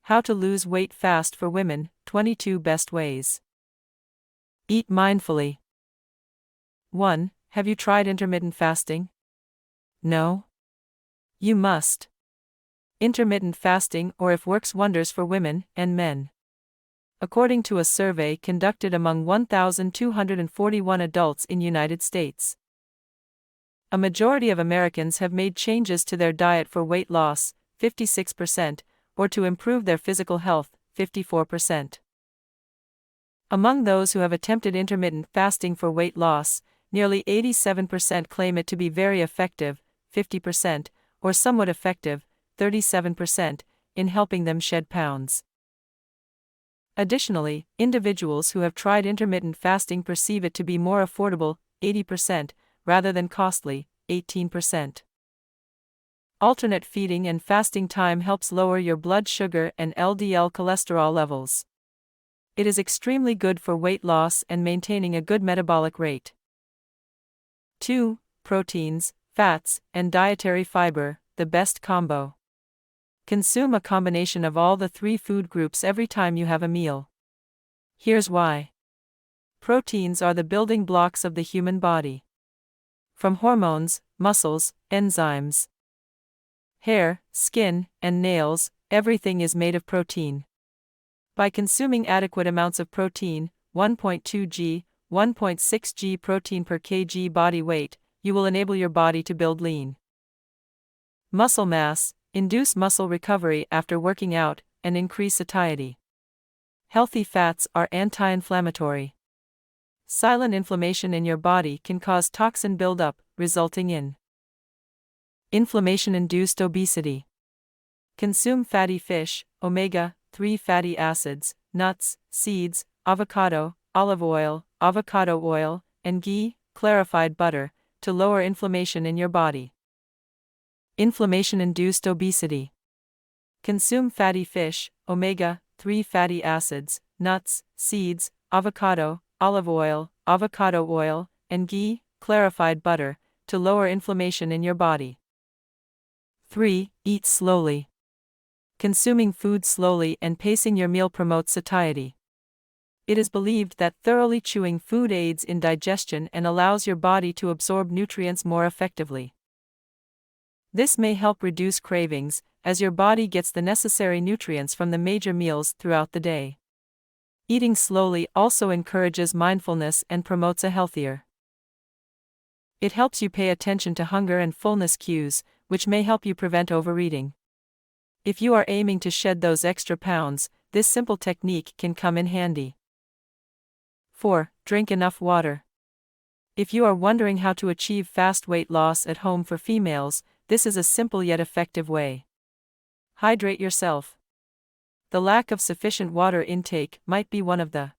How to lose weight fast for women, 22 best ways. Eat mindfully. 1. Have you tried intermittent fasting? No? You must. Intermittent fasting works wonders for women and men. According to a survey conducted among 1,241 adults in United States, a majority of Americans have made changes to their diet for weight loss, 56%, or to improve their physical health, 54%. Among those who have attempted intermittent fasting for weight loss, nearly 87% claim it to be very effective, 50%, or somewhat effective, 37%, in helping them shed pounds. Additionally, individuals who have tried intermittent fasting perceive it to be more affordable, 80%, rather than costly, 18%. Alternate feeding and fasting time helps lower your blood sugar and LDL cholesterol levels. It is extremely good for weight loss and maintaining a good metabolic rate. 2. Proteins, fats, and dietary fiber, the best combo. Consume a combination of all the 3 food groups every time you have a meal. Here's why. Proteins are the building blocks of the human body. From hormones, muscles, enzymes, hair, skin, and nails, everything is made of protein. By consuming adequate amounts of protein, 1.2 g, 1.6 g protein per kg body weight, you will enable your body to build lean muscle mass, induce muscle recovery after working out, and increase satiety. Healthy fats are anti-inflammatory. Silent inflammation in your body can cause toxin buildup, resulting in inflammation-induced obesity. Consume fatty fish, omega-3 fatty acids, nuts, seeds, avocado, olive oil, avocado oil, and ghee, clarified butter, to lower inflammation in your body. Inflammation-induced obesity. Consume fatty fish, omega-3 fatty acids, nuts, seeds, avocado, olive oil, avocado oil, and ghee, clarified butter, to lower inflammation in your body. 3. Eat slowly. Consuming food slowly and pacing your meal promotes satiety. It is believed that thoroughly chewing food aids in digestion and allows your body to absorb nutrients more effectively. This may help reduce cravings, as your body gets the necessary nutrients from the major meals throughout the day. Eating slowly also encourages mindfulness and promotes a healthier. It helps you pay attention to hunger and fullness cues, which may help you prevent overeating. If you are aiming to shed those extra pounds, this simple technique can come in handy. 4. Drink enough water. If you are wondering how to achieve fast weight loss at home for females, this is a simple yet effective way. Hydrate yourself. The lack of sufficient water intake might be one of the